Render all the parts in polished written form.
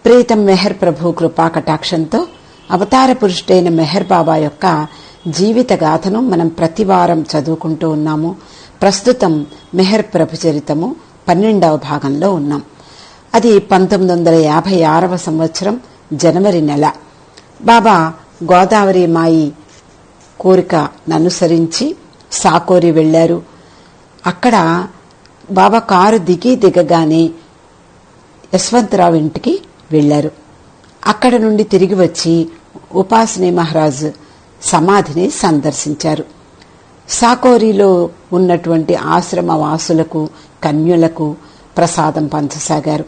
ప్రీతం మెహర్ ప్రభు కృపా కటాక్షంతో అవతార పురుషుడైన మెహర్ బాబా యొక్క జీవిత గాథను మనం ప్రతివారం చదువుకుంటూ ఉన్నాము. ప్రస్తుతం మెహర్ ప్రభు చరితము 12వ భాగంలో ఉన్నాం. అది 1956వ సంవత్సరం జనవరి నెల. బాబా గోదావరి మాయి కోరికను అనుసరించి సాకోరి వెళ్లారు. అక్కడ బాబా కారు దిగగానే యశ్వంతరావు ఇంటికి వెళ్లారు. అక్కడ నుండి తిరిగి వచ్చి ఉపాసనీ మహారాజ్ సమాధిని సందర్శించారు. సాకోరిలో ఉన్నటువంటి ఆశ్రమ వాసులకు, కన్యులకు ప్రసాదం పంచసాగారు.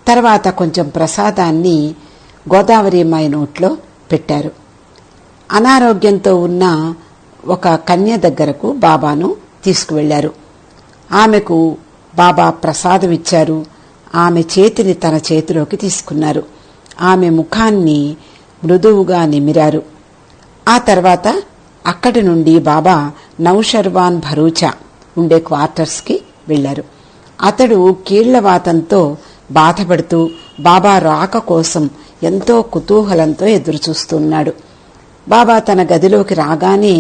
తర్వాత కొంచెం ప్రసాదాన్ని గోదావరి మాయి నోట్లో పెట్టారు. అనారోగ్యంతో ఉన్న ఒక కన్య దగ్గరకు బాబాను తీసుకువెళ్లారు. ఆమెకు బాబా ప్రసాదం ఇచ్చారు. ఆమె చేతిని తన చేతిలోకి తీసుకున్నారు. ఆమె ముఖాన్ని మృదువుగా నిమిరారు. ఆ తర్వాత అక్కడి నుండి బాబా నౌషర్వాన్ భరూచా ఉండే క్వార్టర్స్కి వెళ్లారు. అతడు కీళ్లవాతంతో బాధపడుతూ బాబా రాక కోసం ఎంతో కుతూహలంతో ఎదురుచూస్తున్నాడు. బాబా తన గదిలోకి రాగానే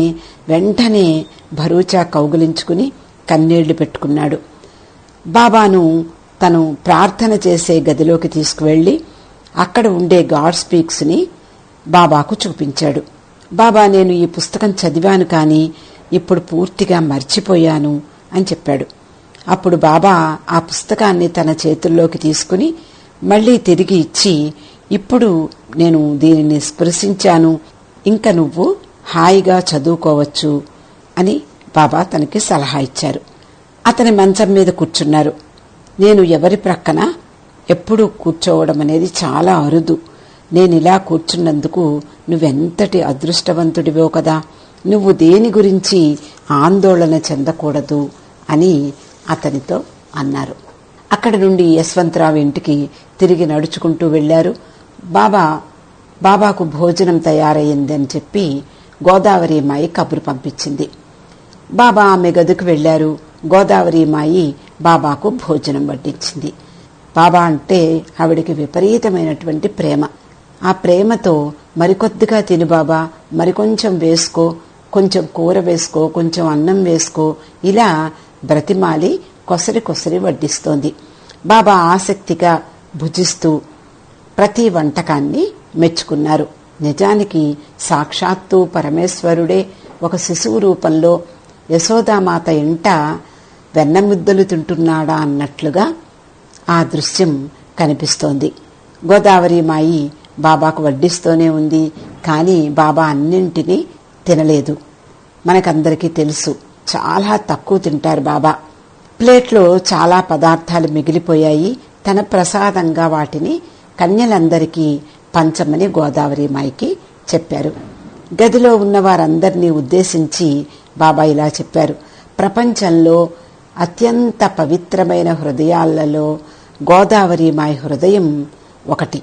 వెంటనే భరూచా కౌగిలించుకుని కన్నీళ్లు పెట్టుకున్నాడు. బాబాను తను ప్రార్థన చేసే గదిలోకి తీసుకువెళ్లి అక్కడ ఉండే గాడ్ స్పీక్స్ ని బాబాకు చూపించాడు. బాబా, నేను ఈ పుస్తకం చదివాను, కానీ ఇప్పుడు పూర్తిగా మర్చిపోయాను అని చెప్పాడు. అప్పుడు బాబా ఆ పుస్తకాన్ని తన చేతుల్లోకి తీసుకుని మళ్లీ తిరిగి ఇచ్చి, ఇప్పుడు నేను దీనిని స్పృశించాను, ఇంక నువ్వు హాయిగా చదువుకోవచ్చు అని బాబా తనకి సలహా ఇచ్చారు. అతని మంచం మీద కూర్చున్నారు. నేను ఎవరి ప్రక్కన ఎప్పుడూ కూర్చోవడం అనేది చాలా అరుదు. నేనిలా కూర్చున్నందుకు నువ్వెంతటి అదృష్టవంతుడివో కదా, నువ్వు దేని గురించి ఆందోళన చెందకూడదు అని అతనితో అన్నారు. అక్కడి నుండి యశ్వంతరావు ఇంటికి తిరిగి నడుచుకుంటూ వెళ్లారు. బాబాకు భోజనం తయారయ్యిందని చెప్పి గోదావరి మాయి కబురు పంపించింది. బాబా ఆమె గదికి వెళ్లారు. గోదావరి మాయి బాబాకు భోజనం వడ్డించింది. బాబా అంటే ఆవిడికి విపరీతమైనటువంటి ప్రేమ. ఆ ప్రేమతో మరికొద్దిగా తిని బాబా, మరికొంచెం వేసుకో, కొంచెం కూర వేసుకో, కొంచెం అన్నం వేసుకో, ఇలా బ్రతిమాలి కొసరి వడ్డిస్తోంది. బాబా ఆసక్తిగా భుజిస్తూ ప్రతి వంటకాన్ని మెచ్చుకున్నారు. నిజానికి సాక్షాత్తు పరమేశ్వరుడే ఒక శిశువు రూపంలో యశోదామాత ఇంట వెన్నముద్దలు తింటున్నాడా అన్నట్లుగా ఆ దృశ్యం కనిపిస్తోంది. గోదావరి మాయి బాబాకు వడ్డిస్తూనే ఉంది, కానీ బాబా అన్నింటినీ తినలేదు. మనకందరికీ తెలుసు, చాలా తక్కువ తింటారు బాబా. ప్లేట్లో చాలా పదార్థాలు మిగిలిపోయాయి. తన ప్రసాదంగా వాటిని కన్యలందరికీ పంచమని గోదావరి మాయికి చెప్పారు. గదిలో ఉన్న వారందరినీ ఉద్దేశించి బాబా ఇలా చెప్పారు, ప్రపంచంలో అత్యంత పవిత్రమైన హృదయాలలో గోదావరి మాయి హృదయం ఒకటి.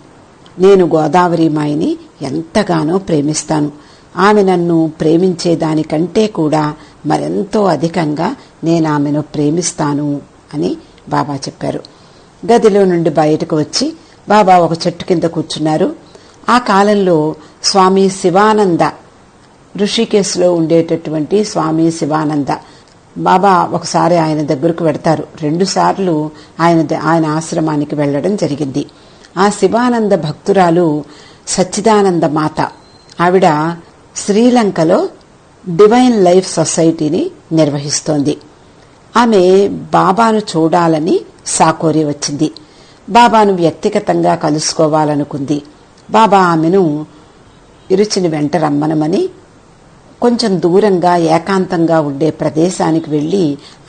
నేను గోదావరి మాయిని ఎంతగానో ప్రేమిస్తాను. ఆమె నన్ను ప్రేమించేదానికంటే కూడా మరెంతో అధికంగా నేను ఆమెను ప్రేమిస్తాను అని బాబా చెప్పారు. గదిలో నుండి బయటకు వచ్చి బాబా ఒక చెట్టు కింద కూర్చున్నారు. ఆ కాలంలో స్వామి శివానంద, ఋషికేశ్లో ఉండేటటువంటి స్వామి శివానంద బాబా ఒకసారి ఆయన దగ్గరకు వెడతారు. 2 సార్లు ఆయన ఆశ్రమానికి వెళ్లడం జరిగింది. ఆ శివానంద భక్తురాలు సచ్చిదానంద మాత. ఆవిడ శ్రీలంకలో డివైన్ లైఫ్ సొసైటీని నిర్వహిస్తోంది. ఆమె బాబాను చూడాలని సాకోరి వచ్చింది. బాబాను వ్యక్తిగతంగా కలుసుకోవాలనుకుంది. బాబా ఆమెను ఇరుచిని వెంట రమ్మనమని కొంచెం దూరంగా ఏకాంతంగా ఉండే ప్రదేశానికి వెళ్లి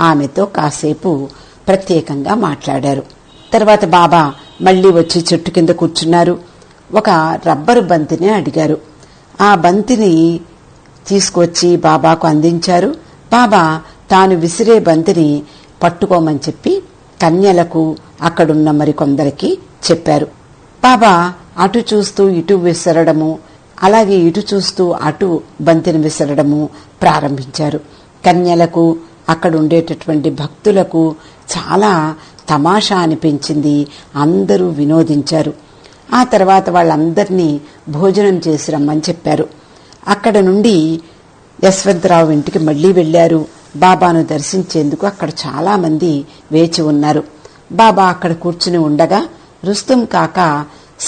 ఆమెతో కాసేపు ప్రత్యేకంగా మాట్లాడారు. తర్వాత బాబా మళ్లీ వచ్చి చెట్టు కింద కూర్చున్నారు. ఒక రబ్బరు బంతిని అడిగారు. ఆ బంతిని తీసుకొచ్చి బాబాకు అందించారు. బాబా తాను విసిరే బంతిని పట్టుకోమని చెప్పి కన్యలకు, అక్కడున్న మరికొందరికి చెప్పారు. బాబా అటు చూస్తూ ఇటు విసరడము, అలాగే ఇటు చూస్తూ అటు బంతిని విసరడము ప్రారంభించారు. కన్యలకు, అక్కడ ఉండేటటువంటి భక్తులకు చాలా తమాషా అనిపించింది. అందరూ వినోదించారు. ఆ తర్వాత వాళ్ళందరినీ భోజనం చేసి రమ్మని చెప్పారు. అక్కడ నుండి యశ్వంతరావు ఇంటికి మళ్లీ వెళ్లారు. బాబాను దర్శించేందుకు అక్కడ చాలా మంది వేచి ఉన్నారు. బాబా అక్కడ కూర్చుని ఉండగా రుస్తుం కాక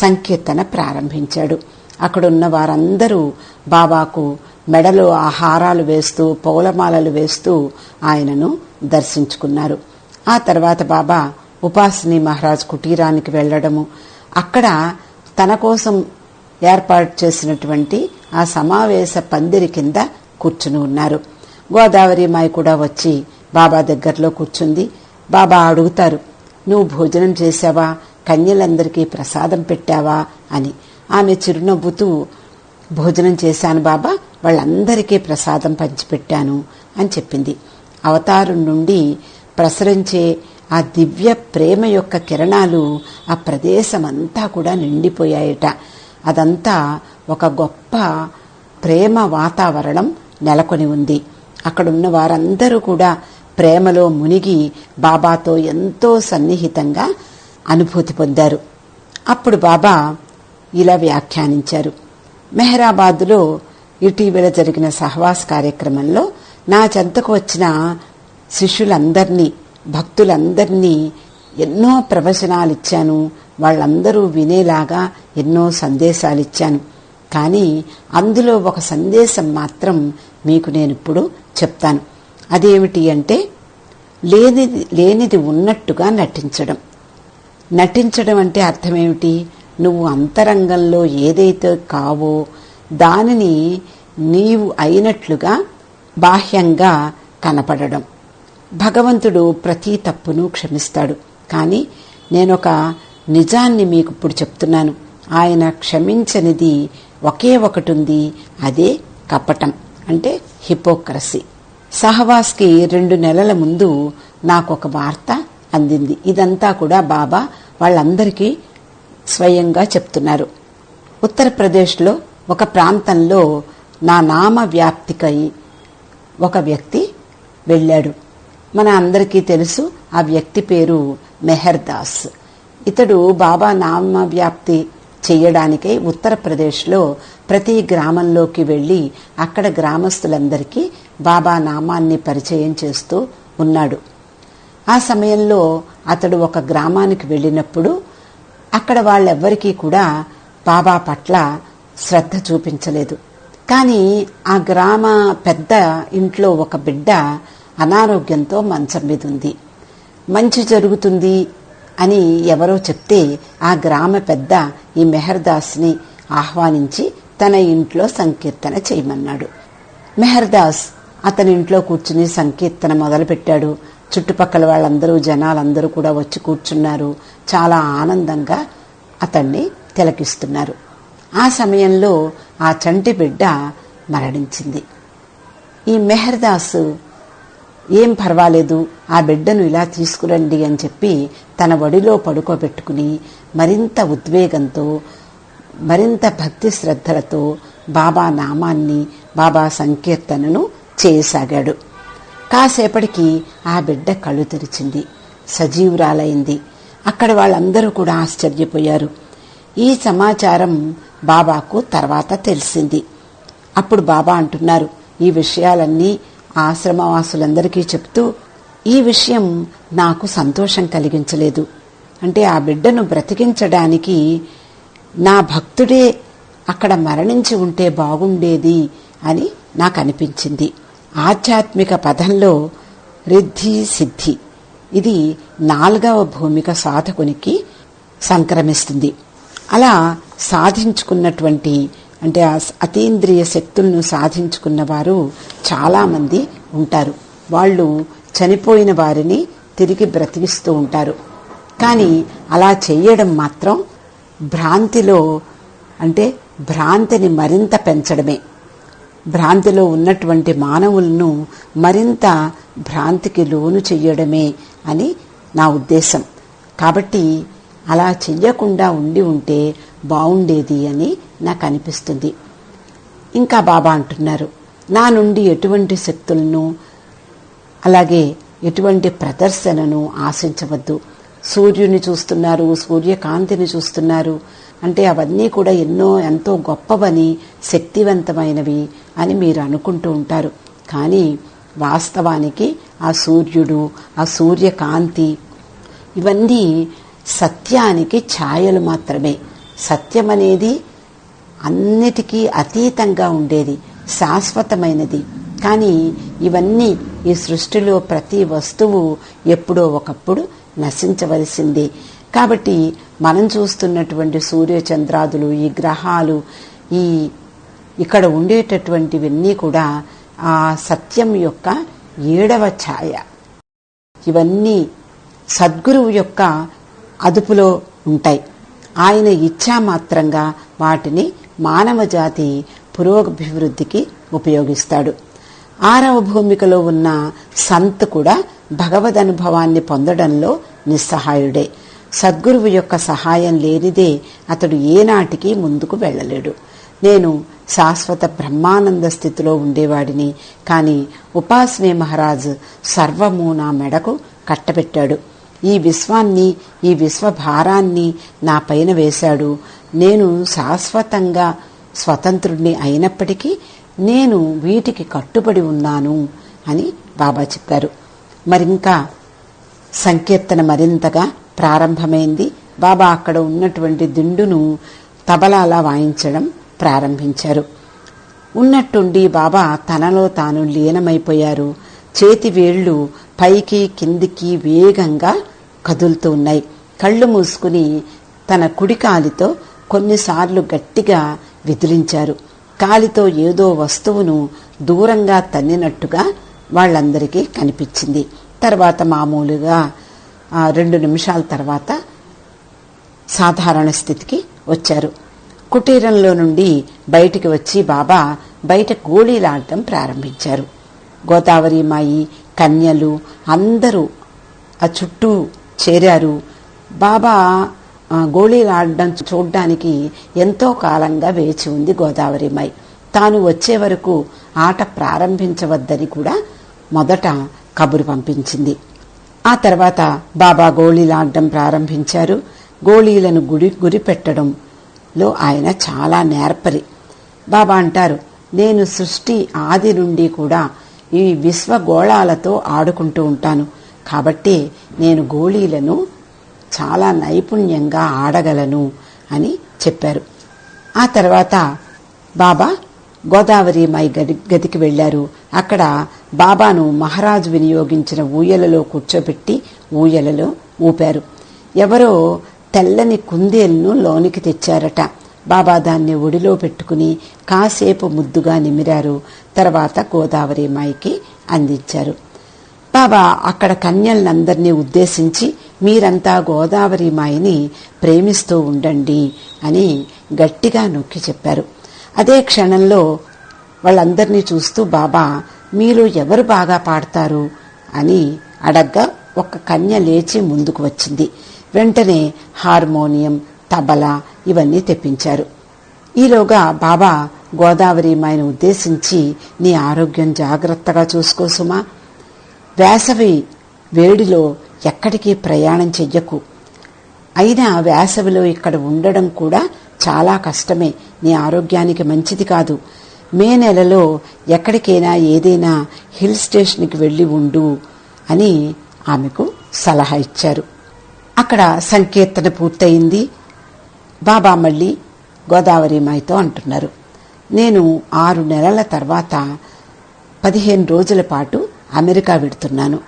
సంకీర్తన ప్రారంభించాడు. అక్కడున్న వారందరూ బాబాకు మెడలో హారాలు వేస్తూ పూలమాలలు వేస్తూ ఆయనను దర్శించుకున్నారు. ఆ తర్వాత బాబా ఉపాసిని మహారాజ్ కుటీరానికి వెళ్లడము, అక్కడ తన కోసం ఏర్పాటు చేసినటువంటి ఆ సమావేశ పందిరి కింద కూర్చుని ఉన్నారు. గోదావరి మాయ కూడా వచ్చి బాబా దగ్గరలో కూర్చుంది. బాబా అడుగుతారు, నువ్వు భోజనం చేశావా, కన్యలందరికీ ప్రసాదం పెట్టావా అని. ఆమె చిరునవ్వుతూ, భోజనం చేశాను బాబా, వాళ్ళందరికీ ప్రసాదం పంచిపెట్టాను అని చెప్పింది. అవతారం నుండి ప్రసరించే ఆ దివ్య ప్రేమ యొక్క కిరణాలు ఆ ప్రదేశమంతా కూడా నిండిపోయాయట. అదంతా ఒక గొప్ప ప్రేమ వాతావరణం నెలకొని ఉంది. అక్కడున్న వారందరూ కూడా ప్రేమలో మునిగి బాబాతో ఎంతో సన్నిహితంగా అనుభూతి పొందారు. అప్పుడు బాబా ఇలా వ్యాఖ్యానించారు. మెహరాబాద్లో ఇటీవల జరిగిన సహవాస్ కార్యక్రమంలో నా చెంతకు వచ్చిన శిష్యులందరినీ, భక్తులందరినీ ఎన్నో ప్రవచనాలిచ్చాను. వాళ్ళందరూ వినేలాగా ఎన్నో సందేశాలిచ్చాను. కానీ అందులో ఒక సందేశం మాత్రం మీకు నేనిప్పుడు చెప్తాను. అదేమిటి అంటే, లేనిది ఉన్నట్టుగా నటించడం. నటించడం అంటే అర్థమేమిటి? నువ్వు అంతరంగంలో ఏదైతే కావో దానిని నీవు అయినట్లుగా బాహ్యంగా కనపడడం. భగవంతుడు ప్రతి తప్పును క్షమిస్తాడు. కానీ నేనొక నిజాన్ని మీకు ఇప్పుడు చెప్తున్నాను. ఆయన క్షమించనిది ఒకే ఒకటి ఉంది, అదే కపటం, అంటే హిపోక్రసీ. సహవాస్కి 2 నెలల ముందు నాకొక వార్త అందింది. ఇదంతా కూడా బాబా వాళ్ళందరికీ స్వయంగా చెప్తున్నారు. ఉత్తరప్రదేశ్లో ఒక ప్రాంతంలో నా నామ వ్యాప్తికై ఒక వ్యక్తి వెళ్ళాడు. మన అందరికీ తెలుసు, ఆ వ్యక్తి పేరు మెహర్దాస్. ఇతడు బాబా నామ వ్యాప్తి చెయ్యడానికై ఉత్తరప్రదేశ్లో ప్రతి గ్రామంలోకి వెళ్లి అక్కడ గ్రామస్తులందరికీ బాబా నామాన్ని పరిచయం చేస్తూ ఉన్నాడు. ఆ సమయంలో అతడు ఒక గ్రామానికి వెళ్ళినప్పుడు అక్కడ వాళ్ళెవ్వరికీ కూడా బాబా పట్ల శ్రద్ధ చూపించలేదు. కానీ ఆ గ్రామ పెద్ద ఇంట్లో ఒక బిడ్డ అనారోగ్యంతో మంచం మీద ఉంది. మంచి జరుగుతుంది అని ఎవరో చెప్తే ఆ గ్రామ పెద్ద ఈ మెహర్దాస్ని ఆహ్వానించి తన ఇంట్లో సంకీర్తన చేయమన్నాడు. మెహర్దాస్ అతని ఇంట్లో కూర్చుని సంకీర్తన మొదలుపెట్టాడు. చుట్టుపక్కల వాళ్ళందరూ, జనాలందరూ కూడా వచ్చి కూర్చున్నారు. చాలా ఆనందంగా అతన్ని తిలకిస్తున్నారు. ఆ సమయంలో ఆ చంటి బిడ్డ మరణించింది. ఈ మెహర్దాస్ ఏం పర్వాలేదు, ఆ బిడ్డను ఇలా తీసుకురండి అని చెప్పి తన ఒడిలో పడుకోబెట్టుకుని మరింత ఉద్వేగంతో, మరింత భక్తి శ్రద్ధలతో బాబా నామాన్ని, బాబా సంకీర్తనను చేయసాగాడు. కాసేపటికి ఆ బిడ్డ కళ్ళు తెరిచింది, సజీవురాలైంది. అక్కడ వాళ్ళందరూ కూడా ఆశ్చర్యపోయారు. ఈ సమాచారం బాబాకు తర్వాత తెలిసింది. అప్పుడు బాబా అంటున్నారు, ఈ విషయాలన్నీ ఆశ్రమవాసులందరికీ చెప్తూ, ఈ విషయం నాకు సంతోషం కలిగించలేదు. అంటే ఆ బిడ్డను బ్రతికించడానికి నా భక్తుడే అక్కడ మరణించి ఉంటే బాగుండేది అని నాకు అనిపించింది. ఆధ్యాత్మిక పదంలో రిద్ధి సిద్ధి, ఇది 4వ భూమిక సాధకునికి సంక్రమిస్తుంది. అలా సాధించుకున్నటువంటి, అంటే అతీంద్రియ శక్తులను సాధించుకున్న వారు చాలా మంది ఉంటారు. వాళ్ళు చనిపోయిన వారిని తిరిగి బ్రతికిస్తూ ఉంటారు. కానీ అలా చేయడం మాత్రం భ్రాంతిలో, అంటే భ్రాంతిని మరింత పెంచడమే. భ్రాంతిలో ఉన్నటువంటి మానవులను మరింత భ్రాంతికి లోను చెయ్యడమే అని నా ఉద్దేశం. కాబట్టి అలా చెయ్యకుండా ఉంటే బాగుండేది అని నాకు అనిపిస్తుంది. ఇంకా బాబా అంటున్నారు, నా నుండి ఎటువంటి శక్తులను, అలాగే ఎటువంటి ప్రదర్శనను ఆశించవద్దు. సూర్యుని చూస్తున్నారు, సూర్యకాంతిని చూస్తున్నారు, అంటే అవన్నీ కూడా ఎంతో గొప్పవని, శక్తివంతమైనవి అని మీరు అనుకుంటూ ఉంటారు. కానీ వాస్తవానికి ఆ సూర్యుడు, ఆ సూర్యకాంతి ఇవన్నీ సత్యానికి ఛాయలు మాత్రమే. సత్యం అనేది అన్నిటికీ అతీతంగా ఉండేది, శాశ్వతమైనది. కానీ ఇవన్నీ, ఈ సృష్టిలో ప్రతి వస్తువు ఎప్పుడో ఒకప్పుడు నశించవలసిందే. కాబట్టి మనం చూస్తున్నటువంటి సూర్యచంద్రాదులు, ఈ గ్రహాలు, ఇక్కడ ఉండేటటువంటివన్నీ కూడా ఆ సత్యం యొక్క 7వ ఛాయ. ఇవన్నీ సద్గురువు యొక్క అదుపులో ఉంటాయి. ఆయన ఇచ్ఛామాత్రంగా వాటిని మానవ జాతి పురోభివృద్ధికి ఉపయోగిస్తాడు. 6వ భూమికలో ఉన్న సంత్ కూడా భగవద్ అనుభవాన్ని పొందడంలో నిస్సహాయుడే. సద్గురువు యొక్క సహాయం లేనిదే అతడు ఏనాటికి ముందుకు వెళ్ళలేడు. నేను శాశ్వత బ్రహ్మానంద స్థితిలో ఉండేవాడిని, కానీ ఉపాసనే మహారాజ్ సర్వము నా మెడకు కట్టబెట్టాడు. ఈ విశ్వాన్ని, ఈ విశ్వభారాన్ని నా పైన వేశాడు. నేను శాశ్వతంగా స్వతంత్రుడిని అయినప్పటికీ నేను వీటికి కట్టుబడి ఉన్నాను అని బాబా చెప్పారు. మరింకా సంకీర్తన మరింతగా ప్రారంభమైంది. బాబా అక్కడ ఉన్నటువంటి దిండును తబలాలా వాయించడం ప్రారంభించారు. ఉన్నట్టుండి బాబా తనలో తాను లీనమైపోయారు. చేతి వేళ్లు పైకి కిందికి వేగంగా కదులుతూ ఉన్నాయి. కళ్ళు మూసుకుని తన కుడి కాలితో కొన్నిసార్లు గట్టిగా విదిలించారు. కాలితో ఏదో వస్తువును దూరంగా తన్నినట్టుగా వాళ్ళందరికీ కనిపించింది. తర్వాత మామూలుగా 2 నిమిషాల తర్వాత సాధారణ స్థితికి వచ్చారు. కుటీరంలో నుండి బయటికి వచ్చి బాబా బయట గోళీలాడటం ప్రారంభించారు. గోదావరిమాయి, కన్యలు అందరూ ఆ చుట్టూ చేరారు. బాబా గోళీలాడడం చూడ్డానికి ఎంతో కాలంగా వేచి ఉంది గోదావరిమాయి. తాను వచ్చే వరకు ఆట ప్రారంభించవద్దని కూడా మొదట కబురు పంపించింది. ఆ తర్వాత బాబా గోళీలాడడం ప్రారంభించారు. గోళీలను గురి పెట్టడంలో ఆయన చాలా నేర్పరి. బాబా అంటారు, నేను సృష్టి ఆది నుండి కూడా ఈ విశ్వగోళాలతో ఆడుకుంటూ ఉంటాను, కాబట్టి నేను గోళీలను చాలా నైపుణ్యంగా ఆడగలను అని చెప్పారు. ఆ తర్వాత బాబా గోదావరిమాయి గదికి వెళ్లారు. అక్కడ బాబాను మహారాజు వినియోగించిన ఊయలలో కూర్చోబెట్టి ఊయలలో ఊపారు. ఎవరో తెల్లని కుందేలును లోనికి తెచ్చారట. బాబా దాన్ని ఒడిలో పెట్టుకుని కాసేపు ముద్దుగా నిమిరారు. తర్వాత గోదావరిమాయికి అందించారు. బాబా అక్కడ కన్యలందరినీ ఉద్దేశించి, మీరంతా గోదావరిమాయిని ప్రేమిస్తూ ఉండండి అని గట్టిగా నొక్కి చెప్పారు. అదే క్షణంలో వాళ్ళందరినీ చూస్తూ బాబా, మీలో ఎవరు బాగా పాడతారు అని అడగ్గా ఒక కన్య లేచి ముందుకు వచ్చింది. వెంటనే హార్మోనియం, తబలా ఇవన్నీ తెప్పించారు. ఈలోగా బాబా గోదావరిమాయిని ఉద్దేశించి, నీ ఆరోగ్యం జాగ్రత్తగా చూసుకో సుమా, వేసవి వేడిలో ఎక్కడికి ప్రయాణం చెయ్యకు, అయినా వేసవిలో ఇక్కడ ఉండడం కూడా చాలా కష్టమే, నీ ఆరోగ్యానికి మంచిది కాదు. మే నెలలో ఎక్కడికైనా ఏదైనా హిల్ స్టేషన్కి వెళ్లి ఉండు అని ఆమెకు సలహా ఇచ్చారు. అక్కడ సంకీర్తన పూర్తయింది. బాబా మళ్ళీ గోదావరిమాయితో అంటున్నారు, నేను 6 నెలల తర్వాత 15 రోజుల పాటు అమెరికా వెడుతున్నాను.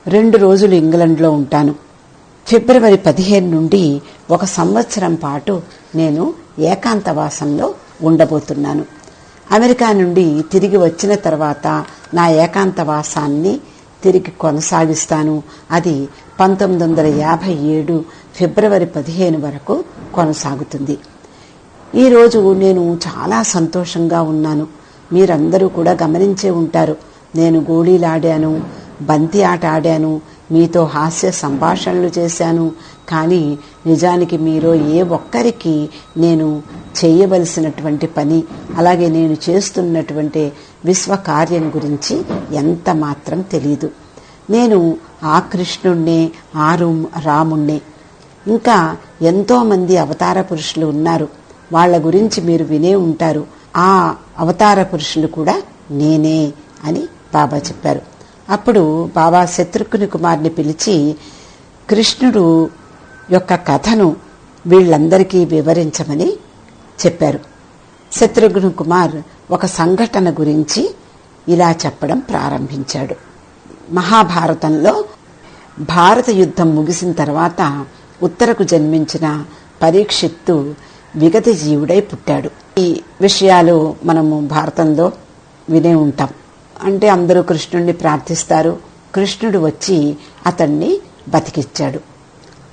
2 రోజులు ఇంగ్లండ్లో ఉంటాను. ఫిబ్రవరి 15 నుండి 1 సంవత్సరం పాటు నేను ఏకాంతవాసంలో ఉండబోతున్నాను. అమెరికా నుండి తిరిగి వచ్చిన తర్వాత నా ఏకాంతవాసాన్ని తిరిగి కొనసాగిస్తాను. అది 1957 ఫిబ్రవరి 15 వరకు కొనసాగుతుంది. ఈరోజు నేను చాలా సంతోషంగా ఉన్నాను. మీరందరూ కూడా గమనించే ఉంటారు. నేను గోళీలాడాను, బంతి ఆట ఆడాను, మీతో హాస్య సంభాషణలు చేశాను. కానీ నిజానికి మీలో ఏ ఒక్కరికి నేను చేయవలసినటువంటి పని, అలాగే నేను చేస్తున్నటువంటి విశ్వ కార్యం గురించి ఎంత మాత్రం తెలీదు. నేను ఆ కృష్ణుణ్ణే, ఆ రాముణ్ణే. ఇంకా ఎంతో మంది అవతార పురుషులు ఉన్నారు, వాళ్ల గురించి మీరు వినే ఉంటారు. ఆ అవతార పురుషులు కూడా నేనే అని బాబా చెప్పారు. అప్పుడు బాబా శత్రుఘ్న కుమార్ని పిలిచి కృష్ణుడు యొక్క కథను వీళ్ళందరికీ వివరించమని చెప్పారు. శత్రుఘ్న కుమార్ ఒక సంఘటన గురించి ఇలా చెప్పడం ప్రారంభించాడు. మహాభారతంలో భారత యుద్ధం ముగిసిన తర్వాత ఉత్తరకు జన్మించిన పరీక్షిత్తు విగత జీవుడై పుట్టాడు. ఈ విషయాలు మనము భారతంలో వినే ఉంటాం. అంటే అందరూ కృష్ణుడిని ప్రార్థిస్తారు. కృష్ణుడు వచ్చి అతన్ని బతికిచ్చాడు.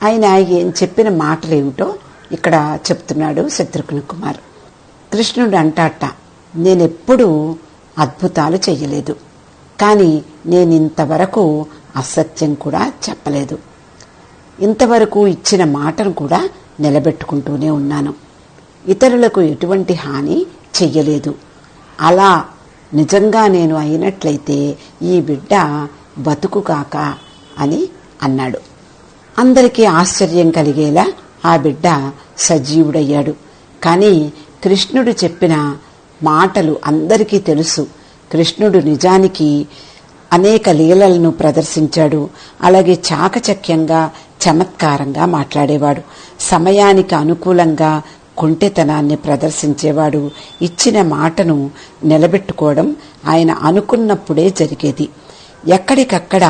ఆయన ఏం చెప్పిన మాటలేమిటో ఇక్కడ చెప్తున్నాడు శత్రుఘ్న కుమార్. కృష్ణుడు అంటాట, నేనెప్పుడూ అద్భుతాలు చెయ్యలేదు, కానీ నేనింతవరకు అసత్యం కూడా చెప్పలేదు. ఇంతవరకు ఇచ్చిన మాటను కూడా నిలబెట్టుకుంటూనే ఉన్నాను. ఇతరులకు ఎటువంటి హాని చెయ్యలేదు. అలా నిజంగా నేను అయినట్లయితే ఈ బిడ్డ బతుకుగాక అని అన్నాడు. అందరికీ ఆశ్చర్యం కలిగేలా ఆ బిడ్డ సజీవుడయ్యాడు. కానీ కృష్ణుడు చెప్పిన మాటలు అందరికీ తెలుసు. కృష్ణుడు నిజానికి అనేక లీలలను ప్రదర్శించాడు. అలాగే చాకచక్యంగా చమత్కారంగా మాట్లాడేవాడు. సమయానికి అనుకూలంగా కుంటెతనాన్ని ప్రదర్శించేవాడు. ఇచ్చిన మాటను నిలబెట్టుకోవడం ఆయన అనుకున్నప్పుడే జరిగేది. ఎక్కడికక్కడ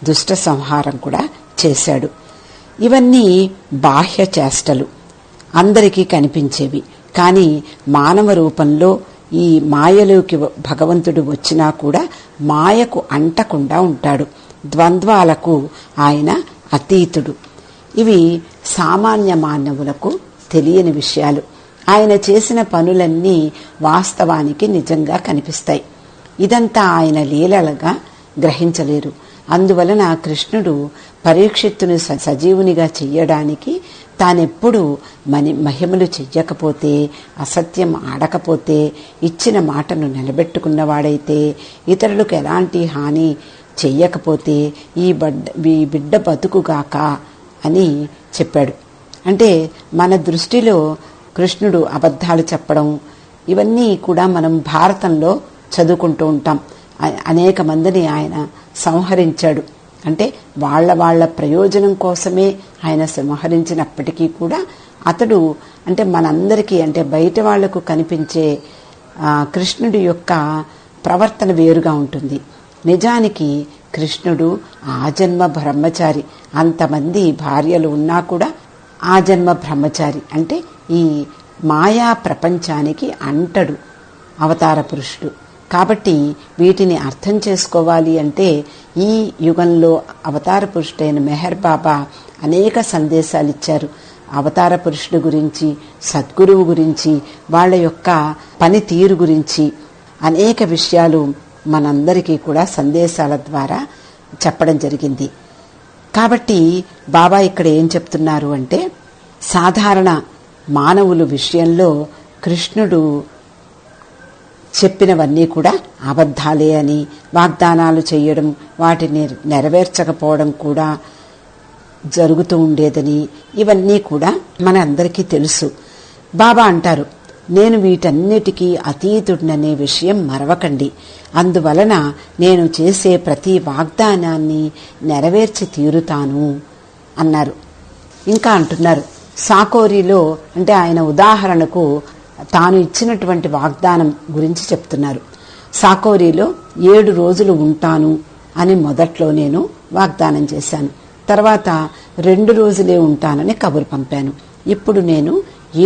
దుష్ట సంహారం కూడా చేశాడు. ఇవన్నీ బాహ్య చేష్టలు, అందరికీ కనిపించేవి. కానీ మానవ రూపంలో ఈ మాయలోకి భగవంతుడు వచ్చినా కూడా మాయకు అంటకుండా ఉంటాడు. ద్వంద్వాలకు ఆయన అతీతుడు. ఇవి సామాన్య మానవులకు తెలియని విషయాలు. ఆయన చేసిన పనులన్నీ వాస్తవానికి నిజంగా కనిపిస్తాయి. ఇదంతా ఆయన లీలలుగా గ్రహించలేరు. అందువలన కృష్ణుడు పరీక్షిత్తుని సజీవునిగా చెయ్యడానికి తానెప్పుడు మహిమలు చెయ్యకపోతే, అసత్యం ఆడకపోతే, ఇచ్చిన మాటను నిలబెట్టుకున్నవాడైతే, ఇతరులకు ఎలాంటి హాని చెయ్యకపోతే ఈ బిడ్డ బతుకుగాక అని చెప్పాడు. అంటే మన దృష్టిలో కృష్ణుడు అబద్ధాలు చెప్పడం ఇవన్నీ కూడా మనం భారతంలో చదువుకుంటూ ఉంటాం. అనేక మందిని ఆయన సంహరించాడు. అంటే వాళ్ళ ప్రయోజనం కోసమే ఆయన సంహరించినప్పటికీ కూడా అతడు అంటే మనందరికీ అంటే బయట వాళ్లకు కనిపించే కృష్ణుడి యొక్క ప్రవర్తన వేరుగా ఉంటుంది. నిజానికి కృష్ణుడు ఆజన్మ బ్రహ్మచారి. అంతమంది భార్యలు ఉన్నా కూడా ఆజన్మ బ్రహ్మచారి. అంటే ఈ మాయా ప్రపంచానికి అంటడు అవతార పురుషుడు. కాబట్టి వీటిని అర్థం చేసుకోవాలి అంటే ఈ యుగంలో అవతార పురుషుడైన మెహర్ బాబా అనేక సందేశాలు ఇచ్చారు. అవతార పురుషుడు గురించి, సద్గురువు గురించి, వాళ్ళ యొక్క పనితీరు గురించి అనేక విషయాలు మనందరికీ కూడా సందేశాల ద్వారా చెప్పడం జరిగింది. కాబట్టి బాబా ఇక్కడ ఏం చెప్తున్నారు అంటే సాధారణ మానవుల విషయంలో కృష్ణుడు చెప్పినవన్నీ కూడా అబద్ధాలే అని, వాగ్దానాలు చేయడం, వాటిని నెరవేర్చకపోవడం కూడా జరుగుతూ ఉండేదని, ఇవన్నీ కూడా మన అందరికీ తెలుసు. బాబా అంటారు, నేను వీటన్నిటికీ అతీతుడిననే విషయం మరవకండి. అందువలన నేను చేసే ప్రతి వాగ్దానాన్ని నెరవేర్చి తీరుతాను అన్నారు. ఇంకా అంటున్నారు, సాకోరిలో అంటే ఆయన ఉదాహరణకు తాను ఇచ్చినటువంటి వాగ్దానం గురించి చెప్తున్నారు. సాకోరిలో 7 రోజులు ఉంటాను అని మొదట్లో నేను వాగ్దానం చేశాను. తర్వాత 2 రోజులే ఉంటానని కబురు పంపాను. ఇప్పుడు నేను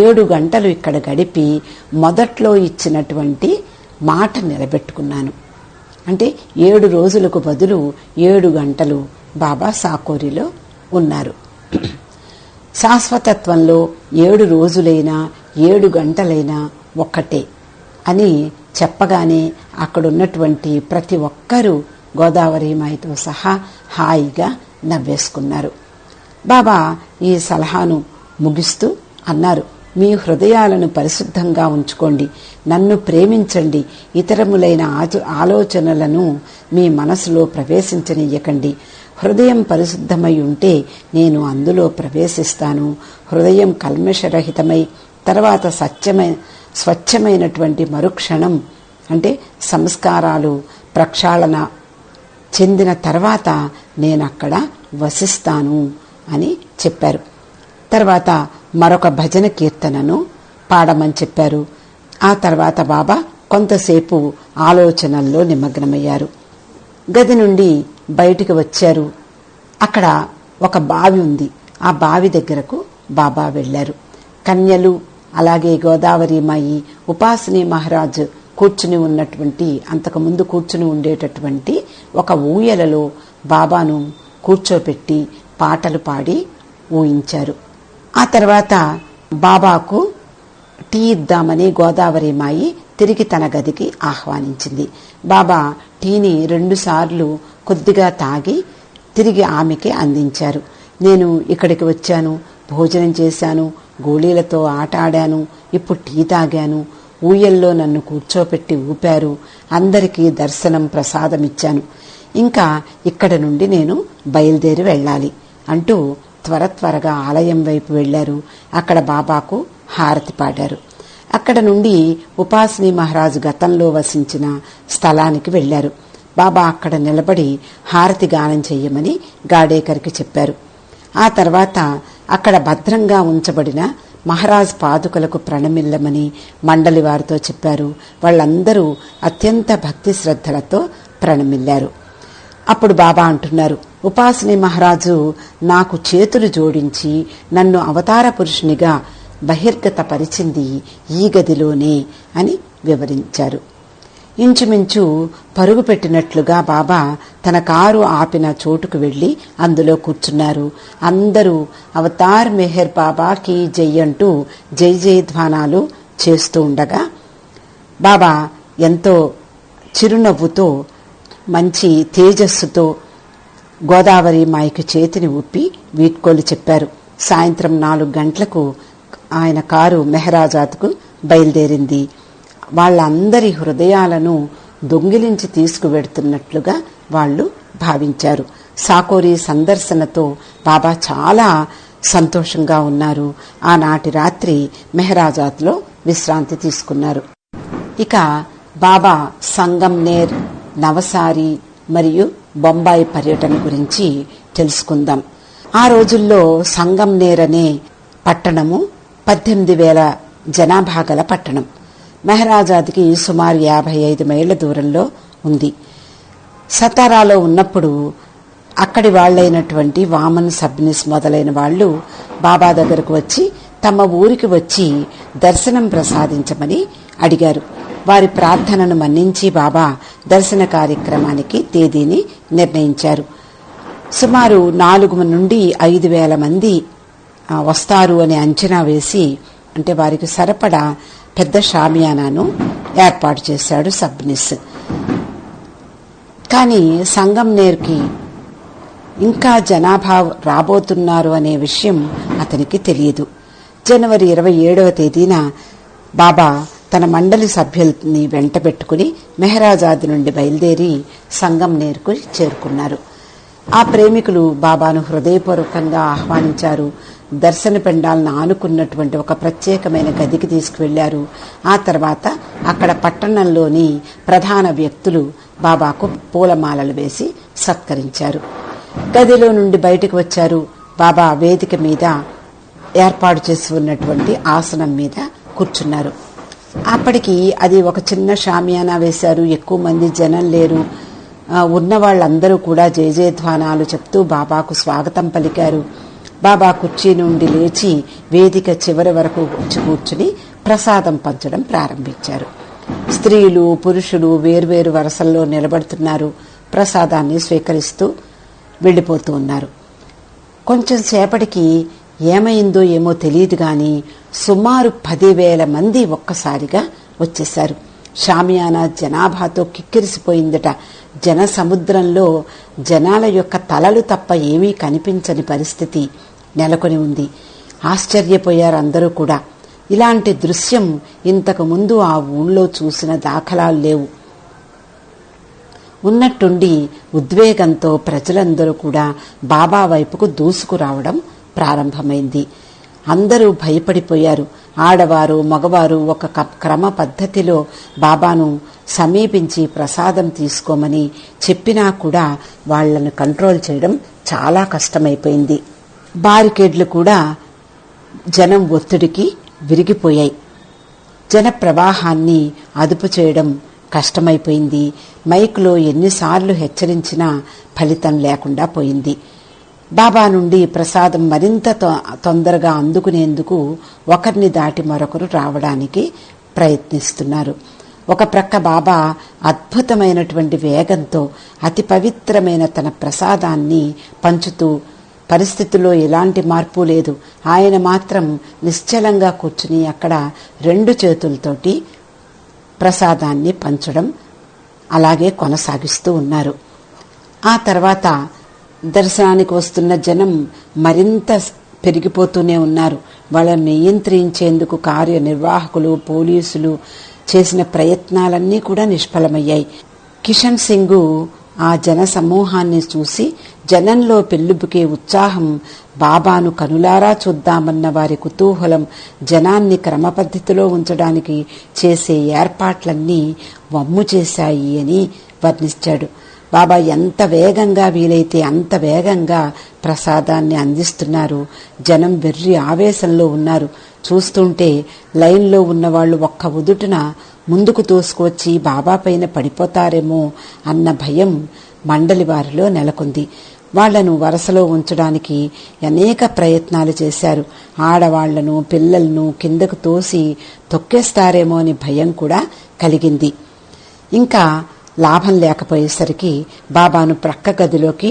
7 గంటలు ఇక్కడ గడిపి మొదట్లో ఇచ్చినటువంటి మాట నిలబెట్టుకున్నాను. అంటే 7 రోజులకు బదులు 7 గంటలు బాబా సాకోరిలో ఉన్నారు. శాశ్వతత్వంలో 7 రోజులైనా 7 గంటలైనా ఒక్కటే అని చెప్పగానే అక్కడున్నటువంటి ప్రతి ఒక్కరూ గోదావరి మాయతో సహా హాయిగా నవ్వేసుకున్నారు. బాబా ఈ సలహాను ముగిస్తూ అన్నారు, మీ హృదయాలను పరిశుద్ధంగా ఉంచుకోండి, నన్ను ప్రేమించండి, ఇతరములైన ఆలోచనలను మీ మనసులో ప్రవేశించనీయకండి. హృదయం పరిశుద్ధమై ఉంటే నేను అందులో ప్రవేశిస్తాను. హృదయం కల్మషరహితమై తర్వాత స్వచ్ఛమైనటువంటి మరుక్షణం అంటే సంస్కారాలు ప్రక్షాళన చెందిన తర్వాత నేనక్కడ వసిస్తాను అని చెప్పారు. తర్వాత మరొక భజన కీర్తనను పాడమని చెప్పారు. ఆ తర్వాత బాబా కొంతసేపు ఆలోచనల్లో నిమగ్నమయ్యారు. గది నుండి బయటికి వచ్చారు. అక్కడ ఒక బావి ఉంది. ఆ బావి దగ్గరకు బాబా వెళ్లారు. కన్యలు అలాగే గోదావరిమాయి ఉపాసిని మహారాజ్ కూర్చుని ఉన్నటువంటి అంతకుముందు కూర్చుని ఉండేటటువంటి ఒక ఊయలలో బాబాను కూర్చోపెట్టి పాటలు పాడి ఊయించారు. ఆ తర్వాత బాబాకు టీ ఇద్దామని గోదావరిమాయి తిరిగి తన గదికి ఆహ్వానించింది. బాబా టీని 2 సార్లు కొద్దిగా తాగి తిరిగి ఆమెకి అందించారు. నేను ఇక్కడికి వచ్చాను, భోజనం చేశాను, గోళీలతో ఆట ఆడాను, ఇప్పుడు టీ తాగాను, ఊయల్లో నన్ను కూర్చోపెట్టి ఊపారు, అందరికీ దర్శనం ప్రసాదమిచ్చాను, ఇంకా ఇక్కడ నుండి నేను బయలుదేరి వెళ్ళాలి అంటూ త్వరగా ఆలయం వైపు వెళ్లారు. అక్కడ బాబాకు హారతి పాడారు. అక్కడ నుండి ఉపాసిని మహారాజు గతంలో వసించిన స్థలానికి వెళ్లారు. బాబా అక్కడ నిలబడి హారతి గానం చెయ్యమని గాడేకర్కి చెప్పారు. ఆ తర్వాత అక్కడ భద్రంగా ఉంచబడిన మహారాజ్ పాదుకలకు ప్రణమిల్లమని మండలి వారితో చెప్పారు. వాళ్ళందరూ అత్యంత భక్తి శ్రద్ధలతో ప్రణమిల్లారు. అప్పుడు బాబా అంటున్నారు, ఉపాసిని మహారాజు నాకు చేతులు జోడించి నన్ను అవతార పురుషునిగా బహిర్గత పరిచింది ఈ గదిలోనే అని వివరించారు. ఇంచుమించు పరుగు పెట్టినట్లుగా బాబా తన కారు ఆపిన చోటుకు వెళ్లి అందులో కూర్చున్నారు. అందరూ అవతార్ మెహర్ బాబాకి జై అంటూ జై జయధ్వానాలు చేస్తూ ఉండగా బాబా ఎంతో చిరునవ్వుతో మంచి తేజస్సుతో గోదావరి మాయకు చేతిని ఊపి వీడ్కోలు చెప్పారు. సాయంత్రం 4 గంటలకు ఆయన కారు మెహరాజాద్కు బయలుదేరింది. వాళ్ళందరి హృదయాలను దొంగిలించి తీసుకువెడుతున్నట్లుగా వాళ్ళు భావించారు. సాకోరి సందర్శనతో బాబా చాలా సంతోషంగా ఉన్నారు. ఆనాటి రాత్రి మెహరాజాద్లో విశ్రాంతి తీసుకున్నారు. ఇక బాబా సంగంనేర్, నవసారి మరియు బొంబాయి పర్యటన గురించి తెలుసుకుందాం. ఆ రోజుల్లో సంగంనేర్ అనే పట్టణము 18,000 జనాభా గల పట్టణం. మెహరాజాద్కి సుమారు 55 మైళ్ల దూరంలో ఉంది. సతారాలో ఉన్నప్పుడు అక్కడి వాళ్లైనటువంటి వామన్, సబ్నిస్ మొదలైన వాళ్లు బాబా దగ్గరకు వచ్చి తమ ఊరికి వచ్చి దర్శనం ప్రసాదించమని అడిగారు. వారి ప్రార్థనను మన్నించి బాబా దర్శన కార్యక్రమానికి తేదీని నిర్ణయించారు. సుమారు 4 నుండి 5,000 మంది వస్తారు అని అంచనా వేసి, అంటే వారికి సరిపడా పెద్ద షామియానాను ఏర్పాటు చేశాడు సబ్నిస్. కానీ సంగంనేర్కి ఇంకా జనాభా రాబోతున్నారు అనే విషయం అతనికి తెలియదు. జనవరి 27వ తేదీన బాబా తన మండలి సభ్యుల్ని వెంటబెట్టుకుని మెహరాజాద్ నుండి బయలుదేరి సంగంనేర్కు చేరుకున్నారు. ఆ ప్రేమికులు బాబాను హృదయపూర్వకంగా ఆహ్వానించారు. దర్శన పెండాలను ఆనుకున్నటువంటి ఒక ప్రత్యేకమైన గదికి తీసుకువెళ్లారు. ఆ తర్వాత అక్కడ పట్టణంలోని ప్రధాన వ్యక్తులు బాబాకు పూలమాలలు వేసి సత్కరించారు. గదిలో నుండి బయటకు వచ్చారు. బాబా వేదిక మీద ఏర్పాటు చేసి ఉన్నటువంటి ఆసనం మీద కూర్చున్నారు. అప్పటికి అది ఒక చిన్న షామియానా వేశారు. ఎక్కువ మంది జనం లేరు. ఉన్న వాళ్ళందరూ కూడా జయజయధ్వానాలు చెప్తూ బాబాకు స్వాగతం పలికారు. బాబా కుర్చీ నుండి లేచి వేదిక చివరి వరకు వచ్చి కూర్చుని ప్రసాదం పంచడం ప్రారంభించారు. స్త్రీలు, పురుషులు వేర్వేరు వరుసల్లో నిలబడుతున్నారు. ప్రసాదాన్ని స్వీకరిస్తూ వెళ్లిపోతూ ఉన్నారు. కొంచెం సేపటికి ఏమైందో ఏమో తెలియదు గాని సుమారు 10,000 మంది ఒక్కసారిగా వచ్చేశారు. షామియానా జనాభాతో కిక్కిరిసిపోయిందట. జన సముద్రంలో జనాల యొక్క తలలు తప్ప ఏమీ కనిపించని పరిస్థితి నెలకొని ఉంది. ఆశ్చర్యపోయారు అందరూ కూడా. ఇలాంటి దృశ్యం ఇంతకు ముందు ఆ ఊళ్ళో చూసిన దాఖలాలు లేవు. ఉన్నట్టుండి ఉద్వేగంతో ప్రజలందరూ కూడా బాబా వైపుకు దూసుకురావడం ప్రారంభమైంది. అందరూ భయపడిపోయారు. ఆడవారు మగవారు ఒక క్రమ పద్ధతిలో బాబాను సమీపించి ప్రసాదం తీసుకోమని చెప్పినా కూడా వాళ్లను కంట్రోల్ చేయడం చాలా కష్టమైపోయింది. బారికేడ్లు కూడా జనం ఒత్తిడికి విరిగిపోయాయి. జన ప్రవాహాన్ని అదుపు చేయడం కష్టమైపోయింది. మైకులో ఎన్నిసార్లు హెచ్చరించినా ఫలితం లేకుండా పోయింది. బాబా నుండి ప్రసాదం మరింత తొందరగా అందుకునేందుకు ఒకరిని దాటి మరొకరు రావడానికి ప్రయత్నిస్తున్నారు. ఒక ప్రక్క బాబా అద్భుతమైనటువంటి వేగంతో అతి పవిత్రమైన తన ప్రసాదాన్ని పంచుతూ, పరిస్థితుల్లో ఎలాంటి మార్పు లేదు, ఆయన మాత్రం నిశ్చలంగా కూర్చుని అక్కడ 2 చేతులతోటి ప్రసాదాన్ని పంచడం అలాగే కొనసాగిస్తూ ఉన్నారు. ఆ తర్వాత దర్శనానికి వస్తున్న జనం మరింత పెరిగిపోతూనే ఉన్నారు. వాళ్ళని నియంత్రించేందుకు కార్యనిర్వాహకులు, పోలీసులు చేసిన ప్రయత్నాలన్నీ కూడా నిష్ఫలమయ్యాయి. కిషన్ సింగ్ ఆ జన సమూహాన్ని చూసి జనంలో పెల్లుబుకే ఉత్సాహం, బాబాను కనులారా చూద్దామన్న వారి కుతూహలం, జనాన్ని క్రమపద్ధతిలో ఉంచడానికి చేసే ఏర్పాట్లన్నీ వమ్ము చేశాయి అని వర్ణించాడు. బాబా ఎంత వేగంగా వీలైతే అంత వేగంగా ప్రసాదాన్ని అందిస్తున్నారు. జనం వెర్రి ఆవేశంలో ఉన్నారు. చూస్తుంటే లైన్లో ఉన్నవాళ్లు ఒక్క ఉదుటున ముందుకు తోసుకువచ్చి బాబా పైన పడిపోతారేమో అన్న భయం మండలి వారిలో నెలకొంది. వాళ్లను వరుసలో ఉంచడానికి అనేక ప్రయత్నాలు చేశారు. ఆడవాళ్లను, పిల్లలను కిందకు తోసి తొక్కేస్తారేమో అని భయం కూడా కలిగింది. ఇంకా లాభం లేకపోయేసరికి బాబాను ప్రక్క గదిలోకి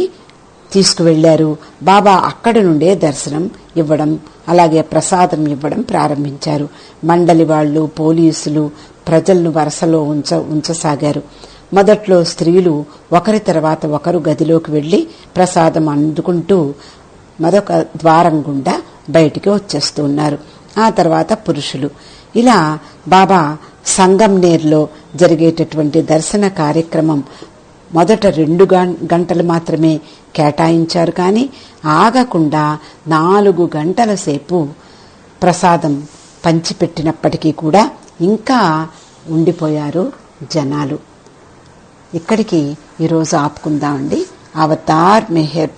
తీసుకువెళ్లారు. బాబా అక్కడి నుండే దర్శనం ఇవ్వడం, అలాగే ప్రసాదం ఇవ్వడం ప్రారంభించారు. మండలి వాళ్లు, పోలీసులు ప్రజలను వరుసలో ఉంచసాగారు. మొదట్లో స్త్రీలు ఒకరి తర్వాత ఒకరు గదిలోకి వెళ్లి ప్రసాదం అందుకుంటూ మరొక ద్వారం గుండా బయటికి వచ్చేస్తూ ఉన్నారు. ఆ తర్వాత పురుషులు. ఇలా బాబా సంగంనేర్లో జరిగేటటువంటి దర్శన కార్యక్రమం మొదట 2 గంటలు మాత్రమే కేటాయించారు. కానీ ఆగకుండా 4 గంటల సేపు ప్రసాదం పంచిపెట్టినప్పటికీ కూడా ఇంకా ఉండిపోయారు జనాలు. ఇక్కడికి ఈరోజు ఆపుకుందామండి. అవతార్ మెహర్.